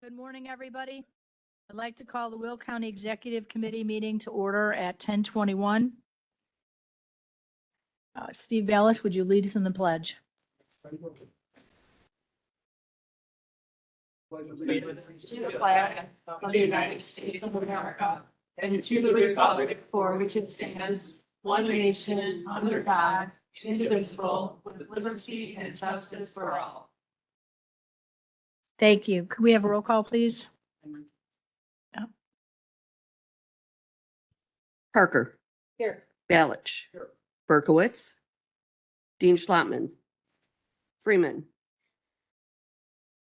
Good morning, everybody. I'd like to call the Will County Executive Committee meeting to order at 10:21. Steve Ballas, would you lead us in the pledge? Allegiance to the flag of the United States of America and to the republic for which it stands, one nation, under God, indivisible, with liberty and justice for all. Thank you. Could we have a roll call, please? Parker. Here. Balich. Here. Berkowitz. Dean Schlottman. Freeman.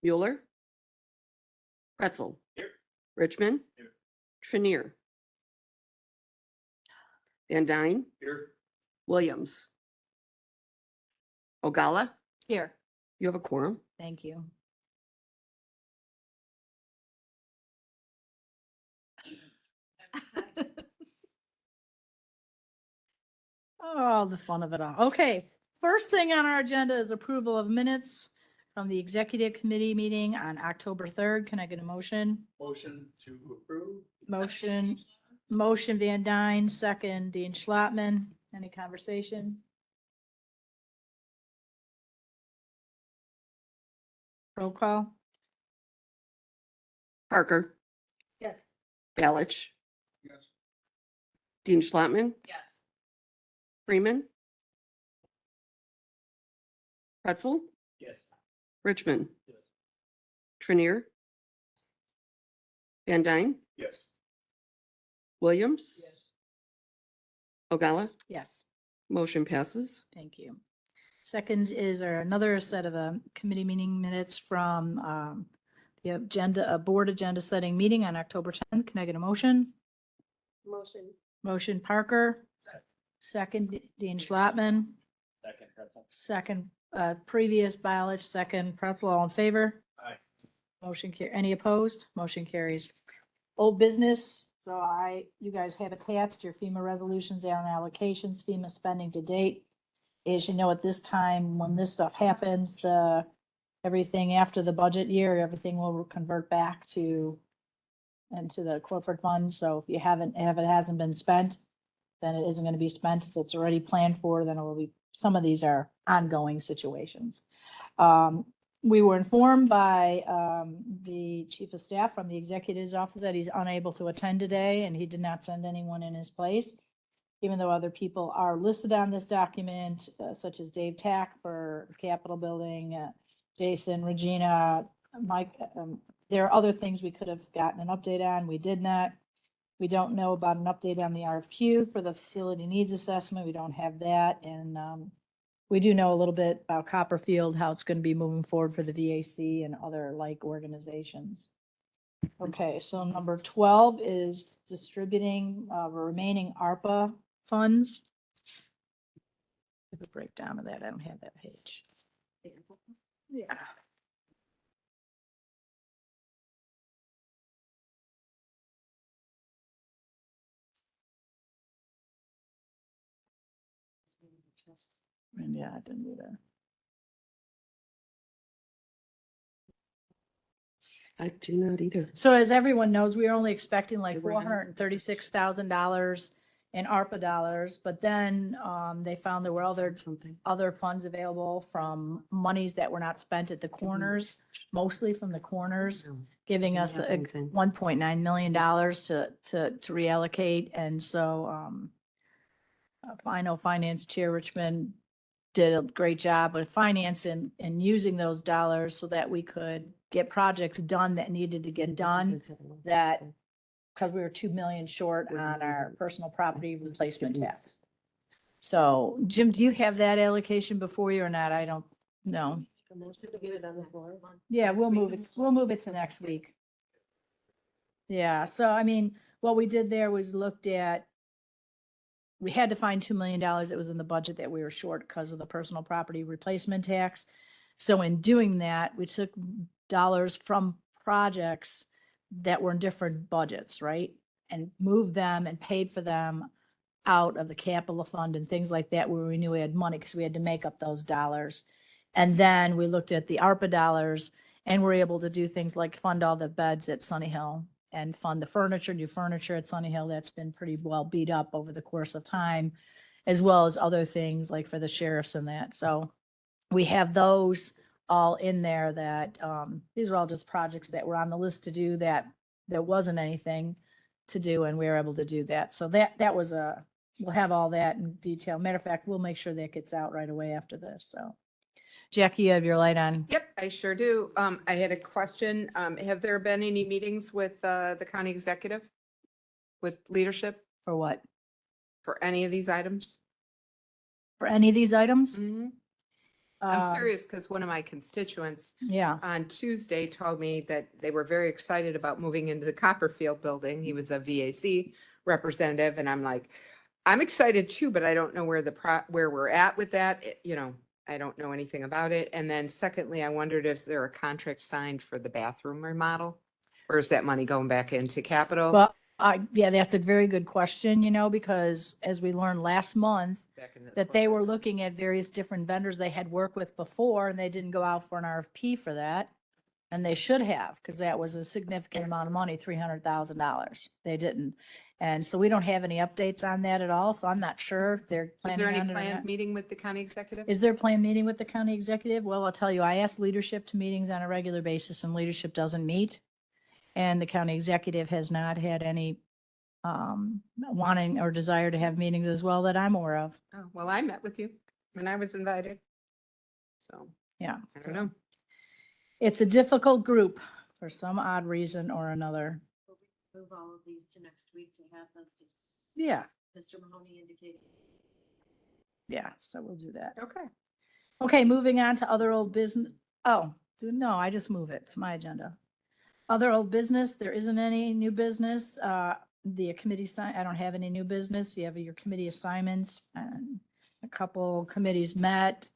Mueller. Pretzel. Here. Richmond. Here. Trinier. Van Dyne. Here. Williams. Ogalla. Here. You have a quorum. Thank you. Oh, the fun of it all. Okay, first thing on our agenda is approval of minutes from the Executive Committee meeting on October 3rd. Can I get a motion? Motion to approve. Motion Van Dyne, second Dean Schlottman. Any conversation? Roll call? Parker. Yes. Balich. Yes. Dean Schlottman. Yes. Freeman. Pretzel. Yes. Richmond. Yes. Trinier. Van Dyne. Yes. Williams. Ogalla. Yes. Motion passes. Thank you. Second is another set of committee meeting minutes from the agenda, a board agenda setting meeting on October 10th. Can I get a motion? Motion. Motion Parker. Second Dean Schlottman. Second. Pretzel. Second previous Balich, second Pretzel. All in favor? Aye. Any opposed? Motion carries. Old business. So you guys have attached your FEMA resolutions and allocations, FEMA spending to date. As you know, at this time, when this stuff happens, everything after the budget year, everything will convert back into the corporate fund. So if it hasn't been spent, then it isn't going to be spent. If it's already planned for, then it will be, some of these are ongoing situations. We were informed by the chief of staff from the executive's office that he's unable to attend today, and he did not send anyone in his place, even though other people are listed on this document, such as Dave Tack for Capitol Building, Jason, Regina, Mike. There are other things we could have gotten an update on. We did not. We don't know about an update on the RFQ for the facility needs assessment. We don't have that. And we do know a little bit about Copperfield, how it's going to be moving forward for the VAC and other like organizations. Okay, so number 12 is distributing remaining ARPA funds. The breakdown of that, I don't have that page. Yeah. And yeah, I didn't do that. I do not either. So as everyone knows, we were only expecting like $436,000 in ARPA dollars, but then they found there were other funds available from monies that were not spent at the corners, mostly from the corners, giving us a $1.9 million to reallocate. And so I know Finance Chair Richmond did a great job with finance and using those dollars so that we could get projects done that needed to get done, that because we were 2 million short on our personal property replacement tax. So Jim, do you have that allocation before you or not? I don't know. Yeah, we'll move it to next week. Yeah, so I mean, what we did there was looked at, we had to find $2 million that was in the budget that we were short because of the personal property replacement tax. So in doing that, we took dollars from projects that were in different budgets, right? And moved them and paid for them out of the capital fund and things like that, where we knew we had money because we had to make up those dollars. And then we looked at the ARPA dollars And we're able to do things like fund all the beds at Sunny Hill and fund the furniture, new furniture at Sunny Hill that's been pretty well beat up over the course of time, as well as other things like for the sheriffs and that. So we have those all in there that, these are all just projects that were on the list to do that there wasn't anything to do and we were able to do that. So that was we'll have all that in detail. Matter of fact, we'll make sure that gets out right away after this. So Jackie, you have your light on. Yep, I sure do. I had a question. Have there been any meetings with the county executive? With leadership For what? for any of these items? For any of these items? I'm Uh, curious because one of my constituents Yeah, on Tuesday told me that they were very excited about moving into the Copperfield building. He was a VAC representative and I'm like, I'm excited too, but I don't know where where we're at with that. I don't know anything about it. And then secondly, I wondered if there a contract signed for the bathroom remodel? Or is that money going back into capital? well, yeah, that's a very good question, because as we learned last month, Back in the that they were corporate? looking at various different vendors they had worked with before and they didn't go out for an RFP for that. And they should have, because that was a significant amount of money, $300,000. They didn't. And so we don't have any updates on that at all. So I'm not sure if they're Is planning there on any it or planned not. meeting with the county executive? Is there a planned meeting with the county executive? Well, I'll tell you, I asked leadership to meetings on a regular basis and leadership doesn't meet. And the county executive has not had any wanting or desire to have meetings as well that I'm aware of. Oh, well, I met with you when I was invited. So, Yeah. I don't know. It's a difficult group for some odd reason or another. Move all of these to next week to have those, just Yeah. Mr. Mahoney indicated. Yeah, so we'll do that. Okay. Okay, moving on to other old business. Oh, no, I just move it. It's my agenda. Other old business, there isn't any new business. The committee, I don't have any new business. You have your committee assignments and a couple committees met.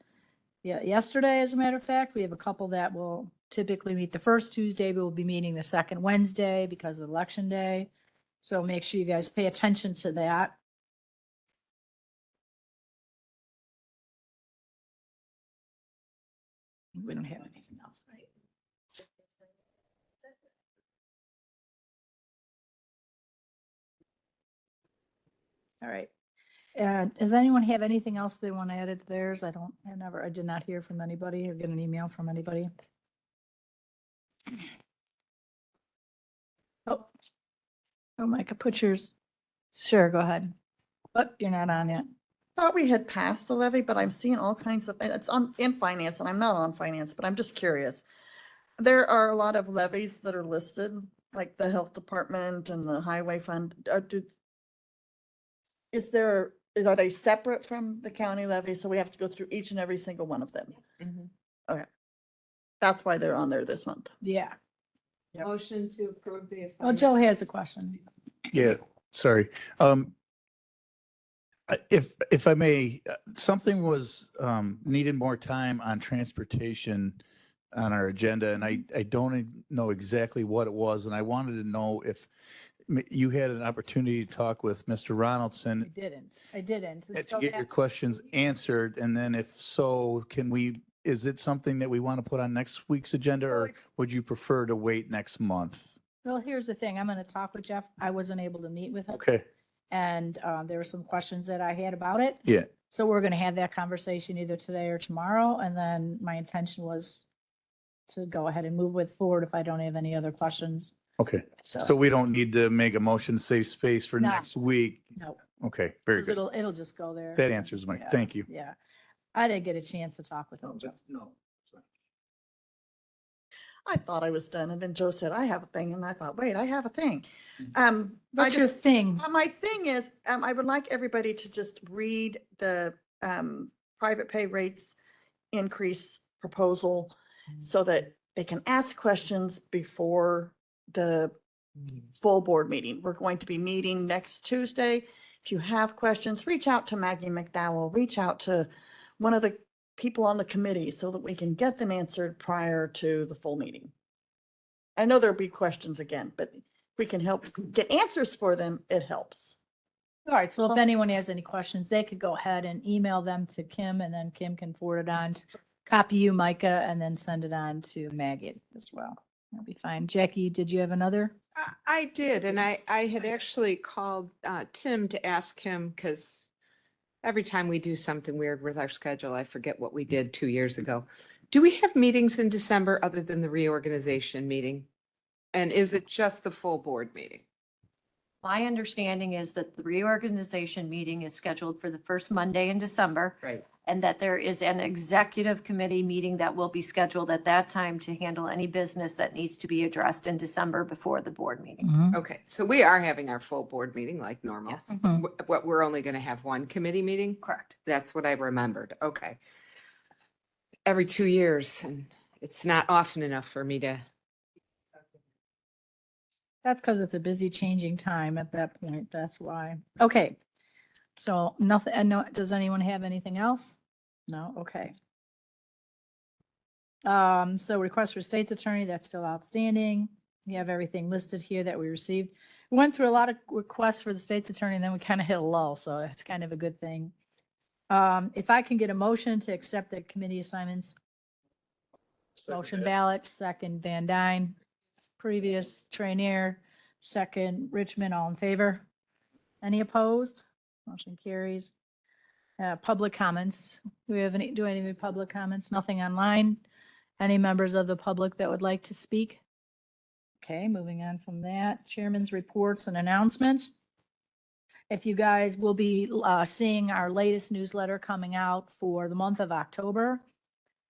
Yeah, yesterday, as a matter of fact, we have a couple that will typically meet the first Tuesday, but we'll be meeting the second Wednesday because of Election Day. So make sure you guys pay attention to that. We don't have anything else, right? All right. Does anyone have anything else they want to add to theirs? I did not hear from anybody or get an email from anybody. Oh, Micah, put yours. Sure, go ahead. But you're not on yet. Thought we had passed the levy, but I'm seeing all kinds of, and it's in finance, and I'm not on finance, but I'm just curious. There are a lot of levies that are listed, like the health department and the highway fund. Are they separate from the county levy? So we have to go through each and every single one of them. Mhm. That's why they're on there this month. Yeah. Yep. Motion to approve the Well, assignment. Joe has a question. Yeah, sorry. If I may, something was needed more time on transportation on our agenda, and I don't know exactly what it was, and I wanted to know if you had an opportunity to talk with Mr. Ronaldson I didn't. to get your questions answered, and then if so, is it something that we want to put on next week's agenda, or would you prefer to wait next month? Well, here's the thing. I'm going to talk with Jeff. I wasn't able to meet with him. Okay, And there were some questions that I had about it. yeah, So we're going to have that conversation either today or tomorrow. And then my intention was to go ahead and move forward if I don't have any other questions. okay. So, So we don't need to make a motion to save space for No. next week? no, Okay, very 'cause good. it'll just go there. That answers my, Yeah, thank you. Yeah. I didn't get a chance to talk with him. No. I thought I was done, and then Joe said, I have a thing, and I thought, wait, I have a thing. I What's your just, thing? my thing is, I would like everybody to just read the private pay rates increase proposal so that they can ask questions before the full board meeting. We're going to be meeting next Tuesday. If you have questions, reach out to Maggie McDowell, reach out to one of the people on the committee so that we can get them answered prior to the full meeting. I know there'll be questions again, but if we can help get answers for them, it helps. All right. So if anyone has any questions, they could go ahead and email them to Kim and then Kim can forward it on to copy you, Micah, and then send it on to Maggie as well. That'll be fine. Jackie, did you have another? I did, and I had actually called Tim to ask him, because every time we do something weird with our schedule, I forget what we did 2 years ago. Do we have meetings in December other than the reorganization meeting? And is it just the full board meeting? My understanding is that the reorganization meeting is scheduled for the first Monday in December, Right. and that there is an executive committee meeting that will be scheduled at that time to handle any business that needs to be addressed in December before the board meeting. Okay, so we are having our full board meeting like normal. Yes. Mhm. What, we're only going to have one committee meeting? Correct. That's what I remembered. Okay. Every 2 years, and it's not often enough for me to. That's because it's a busy changing time at that point. That's why. Okay. So nothing, and no, does anyone have anything else? No? Okay. So request for state's attorney, that's still outstanding. You have everything listed here that we received. We went through a lot of requests for the state's attorney and then we kind of hit a lull, so it's kind of a good thing. If I can get a motion to accept the committee assignments. Motion ballot, second Van Dyne, previous Trainier, second Richmond, all in favor? Any opposed? Motion carries. Public comments. Do we have any, do any public comments? Nothing online? Any members of the public that would like to speak? Okay, moving on from that, chairman's reports and announcements. If you guys will be seeing our latest newsletter coming out for the month of October.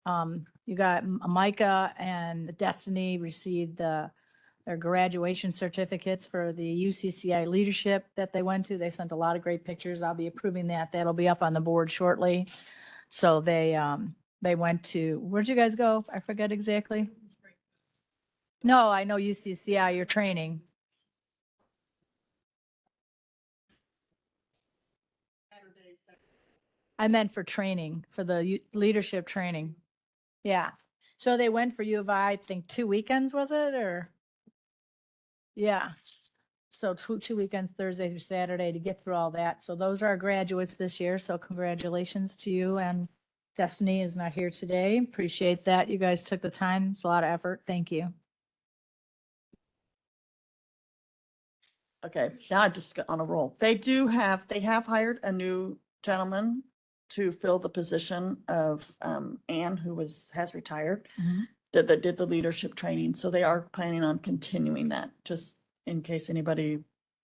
You got Micah and Destiny received their graduation certificates for the UCCI leadership that they went to. They sent a lot of great pictures. I'll be approving that. That'll be up on the board shortly. So they went to, where'd you guys go? I forget exactly. No, I know UCCI, your training. I meant for training, for the leadership training. Yeah. So they went for U of I think 2 weekends, was it, or? Yeah. So two weekends, Thursday through Saturday to get through all that. So those are our graduates this year. So congratulations to you, and Destiny is not here today. Appreciate that. You guys took the time. It's a lot of effort. Thank you. Okay, now I just got on a roll. They have hired a new gentleman to fill the position of Anne, who has retired, that did the leadership training. So they are planning on continuing that, just in case anybody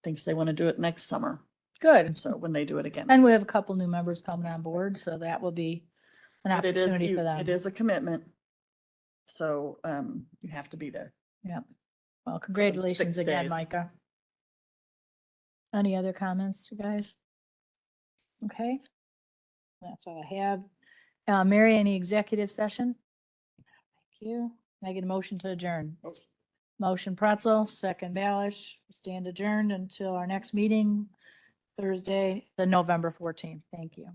thinks they want to do it next summer. Good. So when they do it again. And we have a couple new members coming on board, so that will be an But it is, opportunity for it them. is a commitment. So you have to be there. Well, congratulations 6 again, days. Micah. Any other comments, you guys? Okay. That's all I have. Mary, any executive session? Thank you. Can I get a motion to adjourn? Motion Pretzel, second Balish. Stand adjourned until our next meeting, Thursday, the November 14th. Thank you.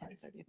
10:35.